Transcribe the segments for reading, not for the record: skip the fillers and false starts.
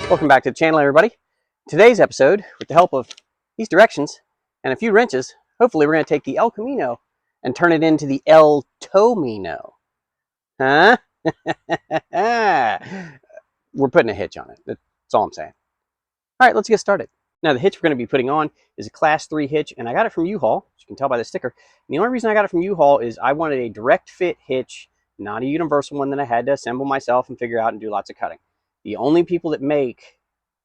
Welcome back to the channel, everybody. Today's episode, with the help of these directions and a few wrenches, hopefully we're going to take the El Camino and turn it into the El Tow-mino. Huh? We're putting a hitch on it. That's all I'm saying. All right, let's get started. Now, the hitch we're going to be putting on is a Class 3 hitch, and I got it from U-Haul, as you can tell by the sticker. And the only reason I got it from U-Haul is I wanted a direct fit hitch, not a universal one that I had to assemble myself and figure out and do lots of cutting. The only people that make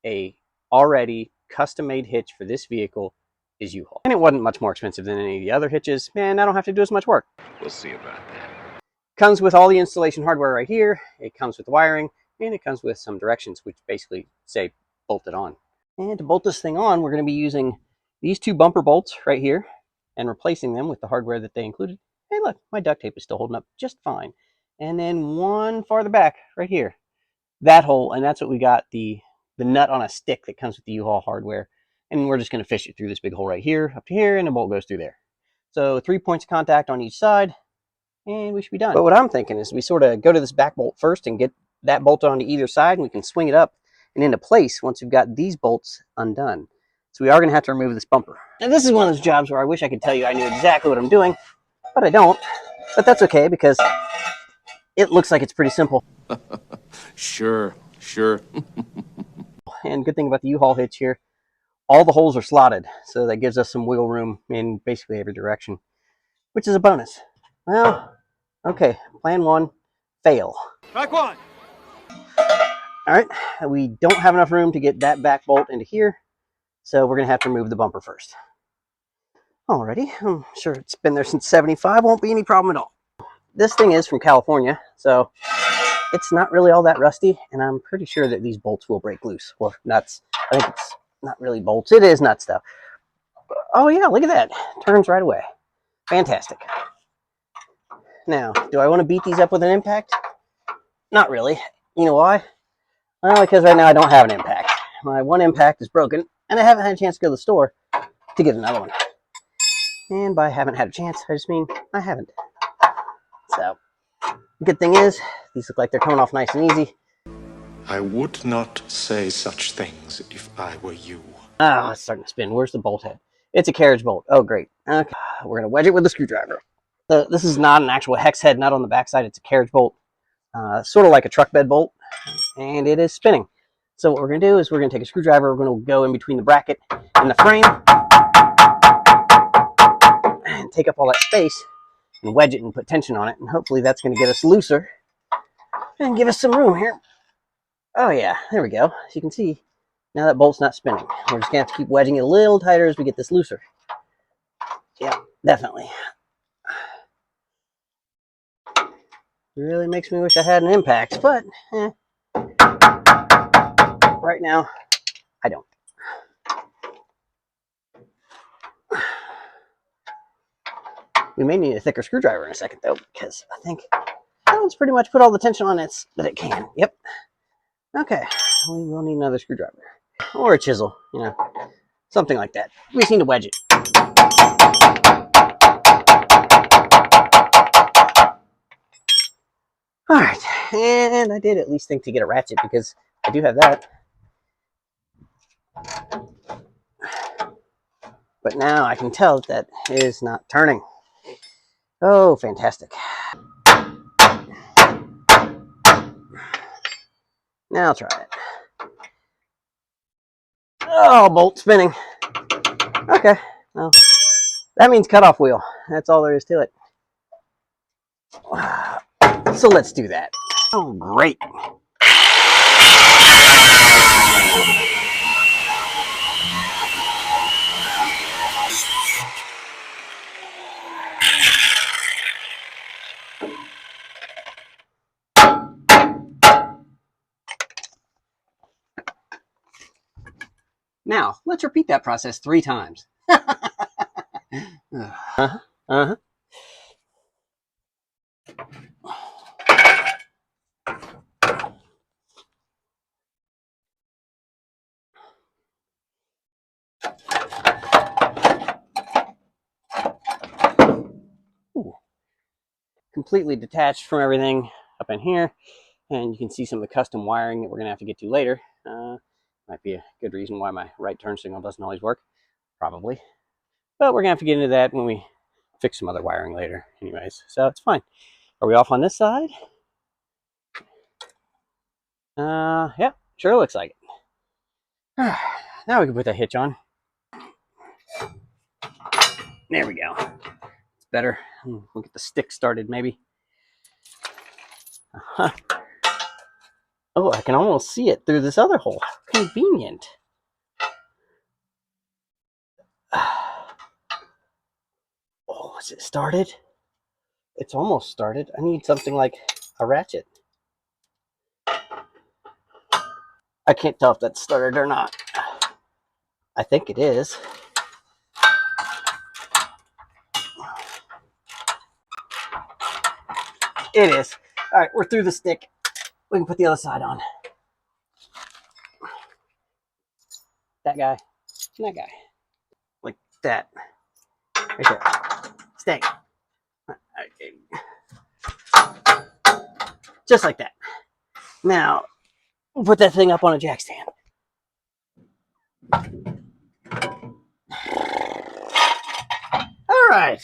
a already custom-made hitch for this vehicle is U-Haul. And it wasn't much more expensive than any of the other hitches. Man, I don't have to do as much work. We'll see about that. Comes with all the installation hardware right here. It comes with wiring, and it comes with some directions, which basically say bolt it on. And to bolt this thing on, we're going to be using these two bumper bolts right here and replacing them with the hardware that they included. Hey, look, my duct tape is still holding up just fine. And then one farther back right here, that hole, and that's what we got, the nut on a stick that comes with the U-Haul hardware. And we're just going to fish it through this big hole right here, up to here, and the bolt goes through there. So 3 points of contact on each side, and we should be done. But what I'm thinking is we sort of go to this back bolt first and get that bolted onto either side, and we can swing it up and into place once we've got these bolts undone. So we are going to have to remove this bumper. And this is one of those jobs where I wish I could tell you I knew exactly what I'm doing, but I don't. But that's okay, because it looks like it's pretty simple. Sure. And good thing about the U-Haul hitch here, all the holes are slotted, so that gives us some wiggle room in basically every direction, which is a bonus. Well, okay, plan one, fail. Track one. All right, we don't have enough room to get that back bolt into here, so we're going to have to remove the bumper first. Alrighty, I'm sure it's been there since '75, won't be any problem at all. This thing is from California, so it's not really all that rusty, and I'm pretty sure that these bolts will break loose, or nuts. I think it's not really bolts, it is nuts though. Oh yeah, look at that, turns right away. Fantastic. Now, do I want to beat these up with an impact? Not really. You know why? Well, because right now I don't have an impact. My one impact is broken, and I haven't had a chance to go to the store to get another one. And by haven't had a chance, I just mean I haven't. So, the good thing is, these look like they're coming off nice and easy. I would not say such things if I were you. Ah, it's starting to spin. Where's the bolt head? It's a carriage bolt. Oh, great. Okay, we're going to wedge it with a screwdriver. So this is not an actual hex head nut on the backside. It's a carriage bolt, sort of like a truck bed bolt, and it is spinning. So what we're going to do is we're going to take a screwdriver. We're going to go in between the bracket and the frame and take up all that space and wedge it and put tension on it. And hopefully that's going to get us looser and give us some room here. Oh yeah, there we go. As you can see, now that bolt's not spinning. We're just going to have to keep wedging it a little tighter as we get this looser. Yeah, definitely. Really makes me wish I had an impact, but right now, I don't. We may need a thicker screwdriver in a second, though, because I think that one's pretty much put all the tension on it that it can. Yep. Okay, we will need another screwdriver. Or a chisel, you know, something like that. We just need to wedge it. All right, and I did at least think to get a ratchet because I do have that. But now I can tell that is not turning. Oh, fantastic. Now I'll try it. Oh, bolt spinning. Okay, well, that means cutoff wheel. That's all there is to it. So let's do that. Oh, great. Now, let's repeat that process 3 times. Ooh. Completely detached from everything. up in here, and you can see some of the custom wiring that we're going to have to get to later. Might be a good reason why my right turn signal doesn't always work, probably. But we're going to have to get into that when we fix some other wiring later anyways, so it's fine. Are we off on this side? Yeah, sure looks like it. Now we can put that hitch on. There we go. It's better. We'll get the stick started maybe. Oh, I can almost see it through this other hole. Convenient. Oh, is it started? It's almost started. I need something like a ratchet. I can't tell if that's started or not. I think it is. It is. All right, we're through the stick. We can put the other side on. That guy. And that guy. Like that. Right there. Stay. Okay. Just like that. Now, we'll put that thing up on a jack stand. All right.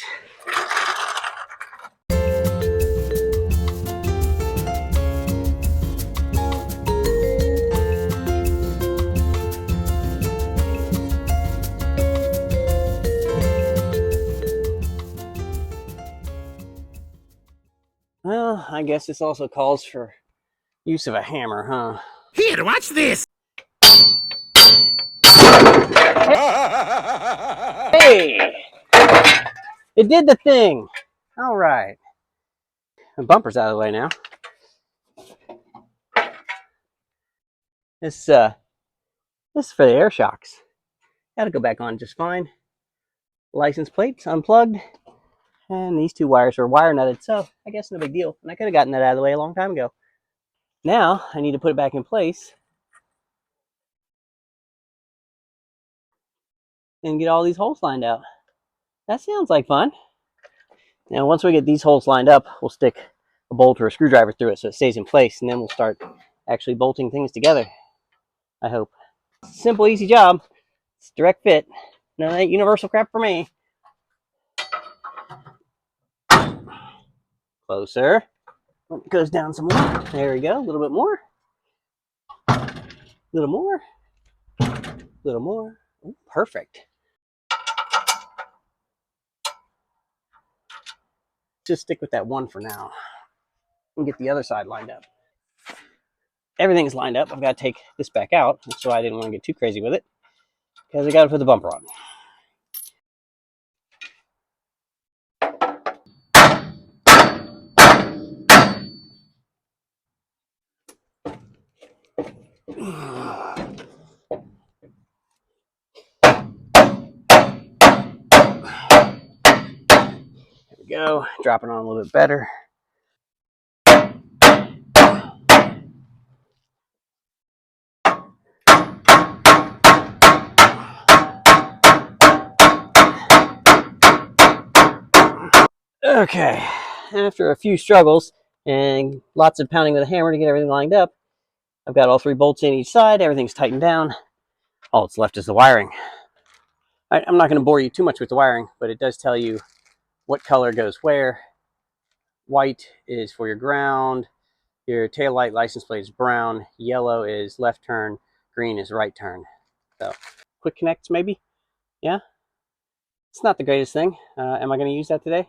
Well, I guess this also calls for use of a hammer, huh? Here, watch this! Hey! It did the thing! All right. The bumper's out of the way now. This is for the air shocks. That'll go back on just fine. License plates unplugged. And these two wires are wire nutted, so I guess no big deal. And I could have gotten that out of the way a long time ago. Now, I need to put it back in place and get all these holes lined out. That sounds like fun. Now, once we get these holes lined up, we'll stick a bolt or a screwdriver through it so it stays in place, and then we'll start actually bolting things together, I hope. Simple, easy job. It's direct fit. No, that ain't universal crap for me. Closer. It goes down some more. There we go. A little bit more. A little more. A little more. Ooh, perfect. Just stick with that one for now and get the other side lined up. Everything's lined up. I've got to take this back out. That's why I didn't want to get too crazy with it, because I got to put the bumper on. There we go. Drop it on a little bit better. Okay, after a few struggles and lots of pounding with a hammer to get everything lined up, I've got all three bolts in each side. Everything's tightened down. All that's left is the wiring. I'm not going to bore you too much with the wiring, but it does tell you what color goes where. White is for your ground. Your taillight license plate is brown. Yellow is left turn. Green is right turn. So, quick connects maybe? Yeah? It's not the greatest thing. Am I going to use that today?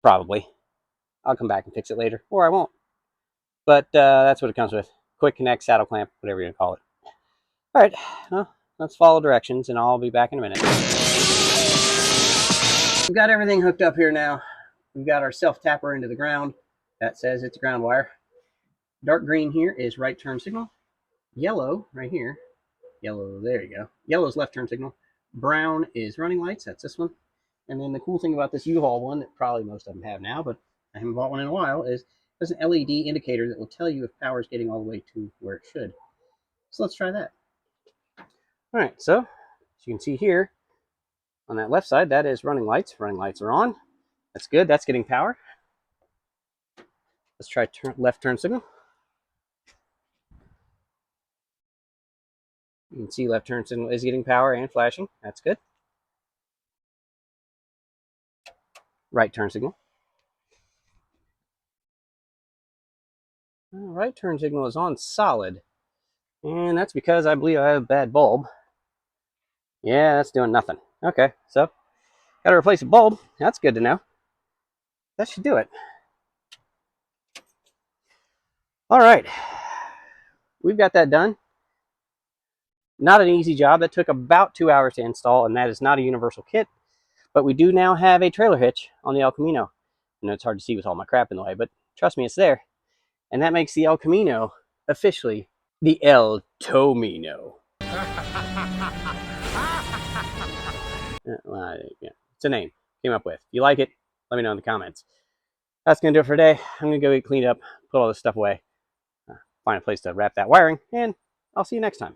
Probably. I'll come back and fix it later, or I won't. But that's what it comes with. Quick connect, saddle clamp, whatever you're going to call it. All right, well, let's follow directions, and I'll be back in a minute. We've got everything hooked up here now. We've got our self-tapper into the ground. That says it's a ground wire. Dark green here is right turn signal. Yellow, right here. Yellow, there you go. Yellow is left turn signal. Brown is running lights. That's this one. And then the cool thing about this U-Haul one that probably most of them have now, but I haven't bought one in a while, is there's an LED indicator that will tell you if power is getting all the way to where it should. So let's try that. All right, so as you can see here on that left side, that is running lights. Running lights are on. That's good. That's getting power. Let's try left turn signal. You can see left turn signal is getting power and flashing. That's good. Right turn signal. Right turn signal is on solid. And that's because I believe I have a bad bulb. Yeah, that's doing nothing. Okay, so got to replace a bulb. That's good to know. That should do it. All right. We've got that done. Not an easy job. That took about 2 hours to install, and that is not a universal kit. But we do now have a trailer hitch on the El Camino. I know it's hard to see with all my crap in the way, but trust me, it's there. And that makes the El Camino officially the El Tow-mino. Yeah, it's a name. Came up with. If you like it, let me know in the comments. That's going to do it for today. I'm going to go get cleaned up, put all this stuff away, find a place to wrap that wiring, and I'll see you next time.